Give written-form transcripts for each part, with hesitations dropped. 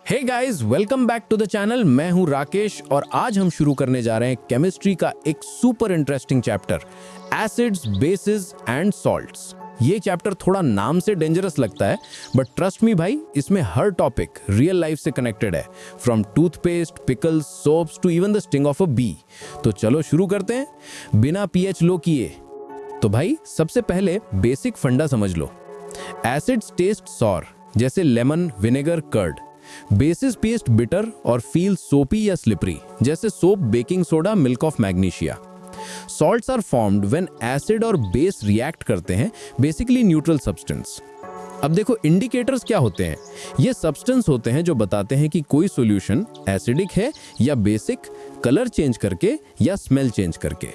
Hey guys, welcome back to the channel. मैं हूं राकेश और आज हम शुरू करने जा रहे हैं केमिस्ट्री का एक super interesting chapter, acids, basis and salts. ये चैप्टर थोड़ा नाम से डेंजरस लगता है, बट ट्रस्ट मी भाई, इसमें हर टॉपिक रियल लाइफ से कनेक्टेड है, from toothpaste, pickles, soaps to even the sting of a bee. तो चलो शुरू करते हैं बिना पीएच लो किए। तो भाई सबसे पहले बेसिक फंडा समझ लो। एसिड्स टेस्ट सॉर, जैसे lemon, vinegar, curd. Bases taste bitter और फील सोपी या स्लिपरी, जैसे soap, baking soda, milk of magnesia. Salts are formed when acid और बेस रिएक्ट करते हैं, बेसिकली न्यूट्रल सब्सटेंस। अब देखो इंडिकेटर्स क्या होते हैं। ये सब्सटेंस होते हैं जो बताते हैं कि कोई सॉल्यूशन एसिडिक है या बेसिक, कलर चेंज करके या स्मेल चेंज करके।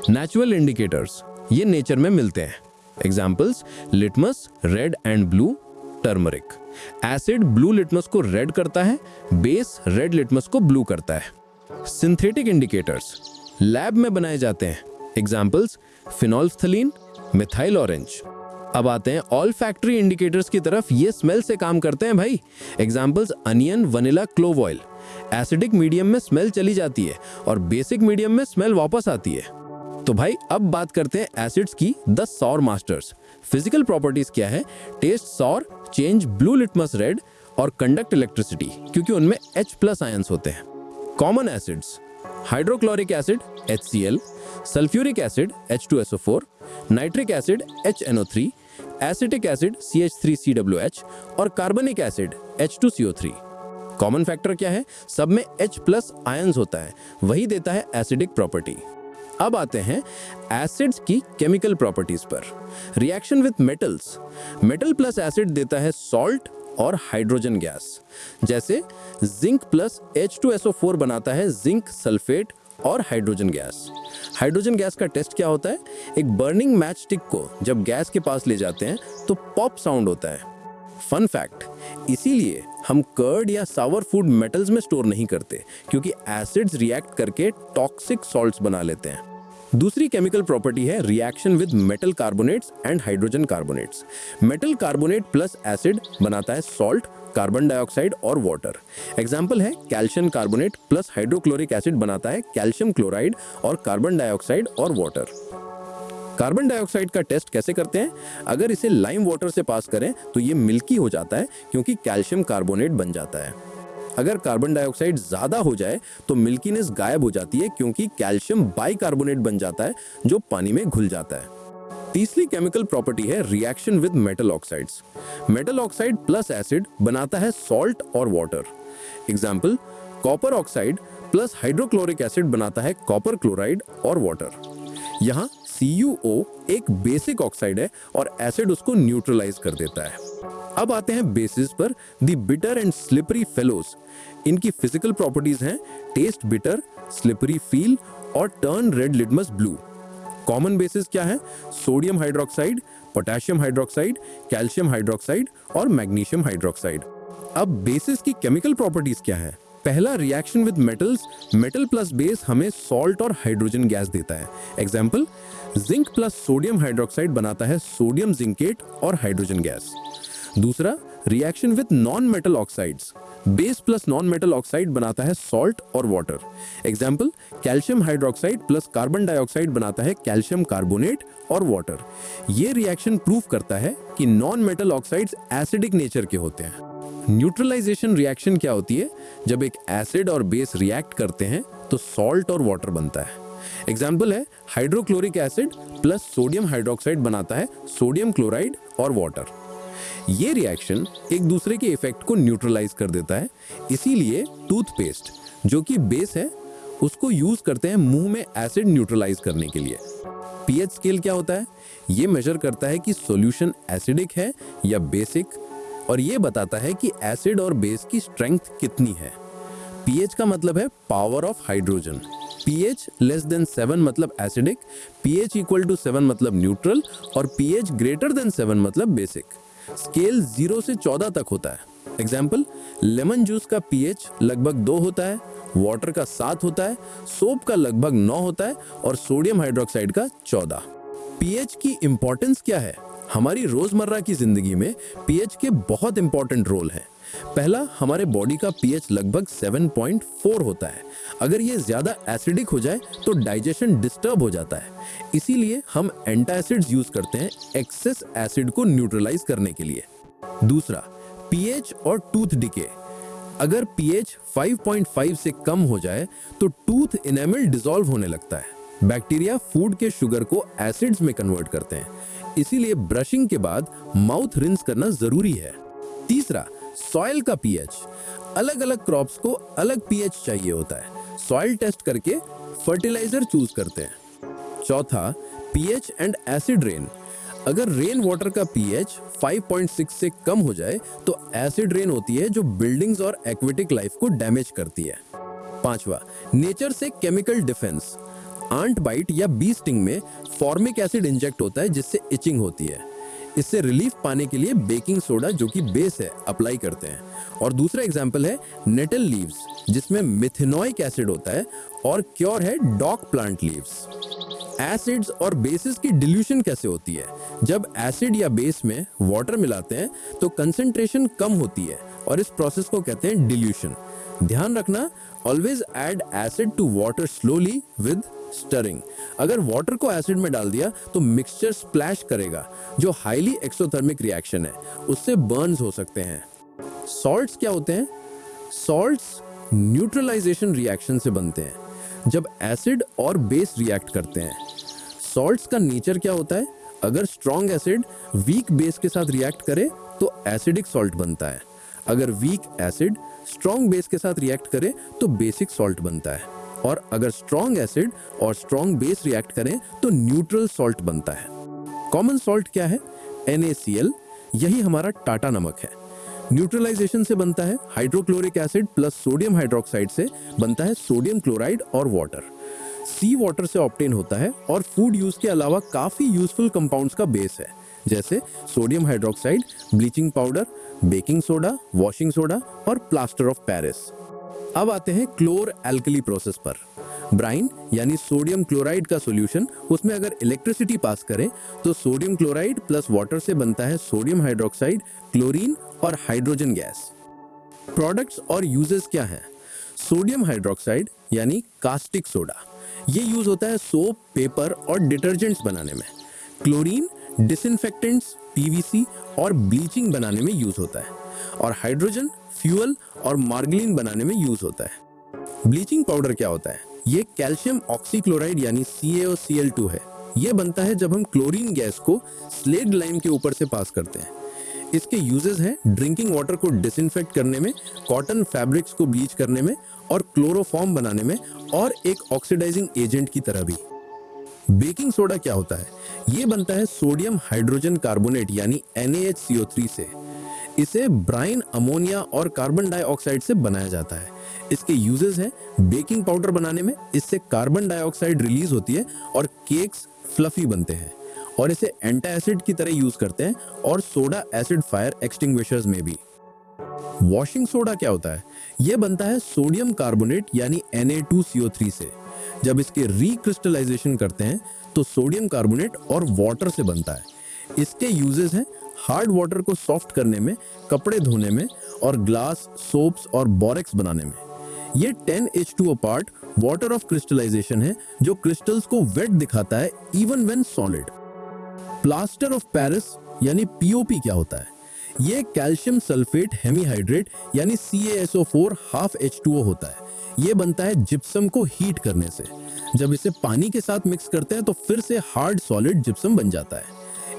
नेचुरल इंडिकेटर्स ये नेचर में मिलते हैं। Examples, litmus red and blue, turmeric. Acid blue litmus को रेड करता है, बेस रेड लिटमस को ब्लू करता है। सिंथेटिक इंडिकेटर्स लैब में बनाए जाते हैं। Examples, phenolphthalein, methyl orange. अब आते हैं ऑल फैक्ट्री इंडिकेटर्स की तरफ। ये स्मेल से काम करते हैं भाई। Examples, onion, vanilla, clove oil. Acidic medium में स्मेल चली जाती है और बेसिक मीडियम में स्मेल वापस आती है। तो भाई अब बात करते हैं एसिड्स की, the sour masters. Physical properties क्या है? Taste sour, change blue litmus red और कंडक्ट इलेक्ट्रिसिटी, क्योंकि उनमें H+ आयंस होते हैं। Common acids, hydrochloric acid HCl, sulphuric acid H2SO4, nitric acid HNO3, acetic acid CH3COOH और कार्बनिक एसिड H2CO3। कॉमन फैक्टर क्या है? सब में H+ आयंस होता है, वही देता है एसिडिक प्रॉपर्टी। अब आते हैं एसिड्स की केमिकल प्रॉपर्टीज पर। Reaction with metals, metal plus acid देता है सॉल्ट और हाइड्रोजन गैस। जैसे जिंक प्लस H2SO4 बनाता है जिंक सल्फेट और हाइड्रोजन गैस। हाइड्रोजन गैस का टेस्ट क्या होता है? एक बर्निंग मैच स्टिक को जब गैस के पास ले जाते हैं तो पॉप साउंड होता है। फन फैक्ट, इसीलिए हम कर्ड या सावर फूड मेटल्स में स्टोर नहीं करते, क्योंकि एसिड्स रिएक्ट करके टॉक्सिक सॉल्ट्स बना लेते हैं। दूसरी केमिकल प्रॉपर्टी है reaction with metal carbonates and hydrogen carbonates. Metal carbonate plus acid बनाता है सॉल्ट, कार्बन डाइऑक्साइड और वाटर। एग्जाम्पल है calcium carbonate plus hydrochloric acid बनाता है कैल्शियम क्लोराइड और कार्बन डाइऑक्साइड और वाटर। कार्बन डाइऑक्साइड का टेस्ट कैसे करते हैं? अगर इसे लाइम वाटर से पास करें तो ये मिल्की हो जाता है, क्योंकि कैल्शियम कार्बोनेट बन जाता है। अगर कार्बन डाइऑक्साइड ज्यादा हो जाए तो मिल्कीनेस गायब हो जाती है, क्योंकि कैल्शियम बाइकार्बोनेट बन जाता है जो पानी में घुल जाता है। तीसरी केमिकल प्रॉपर्टी है reaction with metal oxides. Metal oxide plus acid बनाता है सॉल्ट और water. Example, copper oxide plus hydrochloric acid बनाता है कॉपर क्लोराइड और वाटर। यहाँ CuO एक बेसिक ऑक्साइड है और एसिड उसको न्यूट्रलाइज कर देता है। अब आते हैं बेसिस पर, the bitter and slippery fellows. इनकी फिजिकल प्रॉपर्टीज हैं टेस्ट बिटर, स्लिपरी फील और turn red litmus blue. Common basis क्या है? Sodium hydroxide, potassium hydroxide, calcium hydroxide और मैग्नीशियम हाइड्रोक्साइड। अब बेसिस की केमिकल प्रॉपर्टीज क्या है? पहला, reaction with metals, metal plus base हमें सॉल्ट और हाइड्रोजन गैस देता है। Example, zinc plus sodium hydroxide बनाता है सोडियम जिंकेट और हाइड्रोजन गैस। दूसरा, reaction with non metal oxides, base plus non metal oxide बनाता है सॉल्ट और water. Example, calcium hydroxide plus carbon dioxide बनाता है कैल्शियम कार्बोनेट और वाटर। ये रिएक्शन प्रूव करता है कि non metal oxides acidic nature के होते हैं। न्यूट्रलाइजेशन रिएक्शन क्या होती है? जब एक एसिड और बेस रिएक्ट करते हैं तो सॉल्ट और वाटर बनता है। एग्जाम्पल है, hydrochloric acid plus sodium hydroxide बनाता है सोडियम क्लोराइड और वाटर। ये रिएक्शन एक दूसरे के इफेक्ट को न्यूट्रलाइज कर देता है। इसीलिए टूथपेस्ट, जो कि बेस है, उसको यूज करते हैं मुंह में एसिड न्यूट्रलाइज करने के लिए। पीएच स्केल क्या होता है? ये मेजर करता है कि सॉल्यूशन एसिडिक है या बेसिक, और ये बताता है कि एसिड और बेस की स्ट्रेंथ कितनी है। पीएच का मतलब है power of hydrogen. pH less than 7 मतलब एसिडिक, pH इक्वल टू 7 मतलब न्यूट्रल और pH ग्रेटर देन 7 मतलब बेसिक। स्केल 0 से 14 तक होता है। एग्जाम्पल, लेमन जूस का pH लगभग 2 होता है, वाटर का 7 होता है, सोप का लगभग 9 होता है और सोडियम हाइड्रोक्साइड का 14। pH की इंपॉर्टेंस क्या है? हमारी रोजमर्रा की जिंदगी में pH के बहुत इंपॉर्टेंट रोल है। पहला, हमारे बॉडी का पीएच लगभग 7.4 होता है। अगर ये ज्यादा एसिडिक हो जाए तो डाइजेशन डिस्टर्ब हो जाता है। इसीलिए हम एंटासिड्स यूज करते हैं एक्सेस एसिड को न्यूट्रलाइज करने के लिए। दूसरा, पीएच और टूथ डिके। अगर पीएच 5.5 से कम हो जाए तो टूथ इनेमल डिसॉल्व होने लगता है। बैक्टीरिया फूड के शुगर को एसिड्स में कन्वर्ट करते हैं, इसीलिए ब्रशिंग के बाद माउथ रिंस करना जरूरी है। तीसरा, सॉइल का पीएच। अलग अलग क्रॉप्स को अलग पीएच चाहिए होता है। सॉइल टेस्ट करके फर्टिलाइजर चूज करते हैं। चौथा, पीएच एंड एसिड रेन। अगर रेन वाटर का पीएच 5.6 से कम हो जाए तो एसिड रेन होती है जो बिल्डिंग्स और एक्वेटिक लाइफ को डैमेज करती है। पांचवा, नेचर से केमिकल डिफेंस। आंट बाइट या बी स्टिंग में फॉर्मिक एसिड इंजेक्ट होता है जिससे इचिंग होती है। इससे रिलीफ पाने के लिए बेकिंग सोडा, जो कि बेस है, अप्लाई करते हैं। और दूसरा एग्जांपल है नेटल लीव्स, जिसमें मिथेनोइक एसिड होता है, और क्योर है डॉक प्लांट लीव्स। एसिड्स और बेसिस की डिल्यूशन कैसे होती है? जब एसिड या बेस में वाटर मिलाते हैं तो कंसंट्रेशन कम होती है और इस प्रोसेस को कहते हैं डिल्यूशन। ध्यान रखना, always add acid to water slowly with stirring. अगर वाटर को एसिड में डाल दिया तो मिक्सचर स्प्लैश करेगा, जो हाईली एक्सोथर्मिक रिएक्शन है, उससे बर्न्स हो सकते हैं। सॉल्ट्स क्या होते हैं? सॉल्ट्स न्यूट्रलाइजेशन रिएक्शन से बनते हैं, जब एसिड और बेस रिएक्ट करते हैं। सॉल्ट्स का नेचर क्या होता है? अगर स्ट्रॉन्ग एसिड वीक बेस के साथ रिएक्ट करे तो एसिडिक सॉल्ट बनता है। अगर वीक एसिड स्ट्रॉन्ग बेस के साथ रिएक्ट करे तो बेसिक सॉल्ट बनता है। और अगर स्ट्रॉन्ग एसिड और स्ट्रॉन्ग बेस रिएक्ट करें तो न्यूट्रल सॉल्ट बनता है। कॉमन सॉल्ट क्या है? NaCl, यही हमारा टाटा नमक है। न्यूट्रलाइजेशन से बनता है hydrochloric acid plus sodium hydroxide से बनता है सोडियम क्लोराइड और वाटर। सी वाटर से ऑब्टेन होता है और फूड यूज के अलावा काफी यूजफुल कंपाउंड्स का बेस है, जैसे sodium hydroxide, bleaching powder, baking soda, washing soda और प्लास्टर ऑफ पेरिस। अब आते हैं क्लोर एल्कली प्रोसेस पर। ब्राइन यानी सोडियम क्लोराइड का सॉल्यूशन, उसमें अगर इलेक्ट्रिसिटी पास करें तो सोडियम क्लोराइड प्लस वाटर से बनता है सोडियम हाइड्रोक्साइड, क्लोरीन और हाइड्रोजन गैस। प्रोडक्ट्स और यूजेस क्या हैं? सोडियम हाइड्रोक्साइड यानी कास्टिक सोडा, ये यूज होता है सोप, पेपर और डिटर्जेंट्स बनाने में। क्लोरीन डिसइंफेक्टेंट्स, PVC और ब्लीचिंग बनाने में यूज होता है। और हाइड्रोजन फ्यूल और मार्गरीन बनाने में यूज होता है। ब्लीचिंग पाउडर क्या होता है? ये कैल्शियम ऑक्सीक्लोराइड यानी CaOCl2 है। ये बनता है जब हम क्लोरीन गैस को स्लेट लाइम के ऊपर से पास करते हैं। इसके यूजेस हैं ड्रिंकिंग वाटर को डिसइंफेक्ट करने में, कॉटन फैब्रिक्स को ब्लीच करने में और क्लोरोफॉर्म बनाने में, और एक ऑक्सीडाइजिंग एजेंट की तरह भी। बेकिंग सोडा क्या होता है? ये बनता है सोडियम हाइड्रोजन कार्बोनेट यानी NaHCO3 से। इसे ब्राइन, अमोनिया और कार्बन डाइऑक्साइड से बनाया जाता है। इसके यूजेस हैं बेकिंग पाउडर बनाने में, इससे कार्बन डाइऑक्साइड रिलीज होती है और केक्स फ्लफी बनते हैं। और इसे एंटासिड की तरह यूज करते हैं और सोडा एसिड फायर एक्सटिंग्विशर्स में भी। वॉशिंग सोडा क्या होता है? यह बनता है सोडियम कार्बोनेट यानी Na2CO3 से। जब इसके रिक्रिस्टलाइजेशन करते हैं तो सोडियम कार्बोनेट और वाटर से बनता है। इसके यूजेस हैं हार्ड वाटर को सॉफ्ट करने में, कपड़े धोने में और ग्लास, सोप्स और बोरेक्स बनाने में। ये 10H2O part water of crystallization है जो क्रिस्टल्स को वेट दिखाता है even when solid. Plaster of Paris यानी POP क्या होता है? ये कैल्शियम सल्फेट हेमीहाइड्रेट यानी CaSO4 हाफ H2O होता है। ये बनता है जिप्सम को हीट करने से। जब इसे पानी के साथ मिक्स करते हैं तो फिर से हार्ड सॉलिड जिप्सम बन जाता है।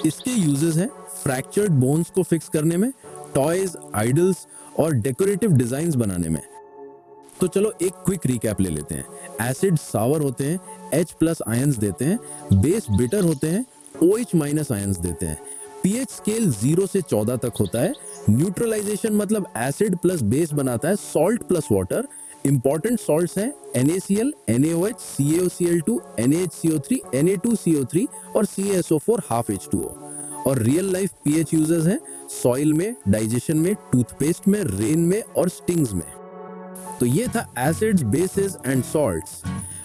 इसके यूजेस हैं फ्रैक्चर्ड बोन्स को फिक्स करने में, टॉयज, आइडल्स और डेकोरेटिव डिजाइन्स बनाने में। तो चलो एक क्विक रिकैप ले लेते हैं। एसिड सावर होते हैं, H+ आयंस देते हैं। बेस बिटर होते हैं, OH- आयंस देते हैं। पीएच स्केल 0 से 14 तक होता है। न्यूट्रलाइजेशन मतलब एसिड प्लस बेस बनाता है salt plus water. Important salts हैं NaCl, NaOH, CaOCl2, NaHCO3, Na2CO3 और CaSO4 हाफ H2O। और रियल लाइफ पीएच यूजर्स हैं सॉइल में, डाइजेशन में, टूथपेस्ट में, रेन में और स्टिंग्स में। तो ये था एसिड्स, बेसिस एंड सॉल्ट्स।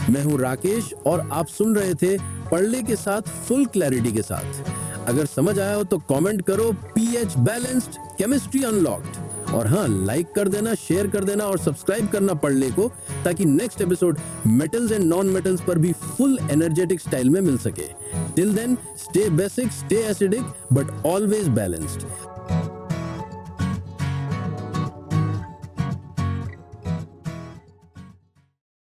मैं हूं राकेश और आप सुन रहे थे पढ़ले के साथ फुल क्लैरिटी के साथ। अगर समझ आया हो तो कमेंट करो पीएच बैलेंस्ड, केमिस्ट्री अनलॉक्ड। और हाँ, लाइक कर देना, शेयर कर देना और सब्सक्राइब करना पढ़ने को, ताकि next episode metals and non metals पर भी फुल एनर्जेटिक स्टाइल में मिल सके। Till then, stay basic, stay acidic, but always balanced.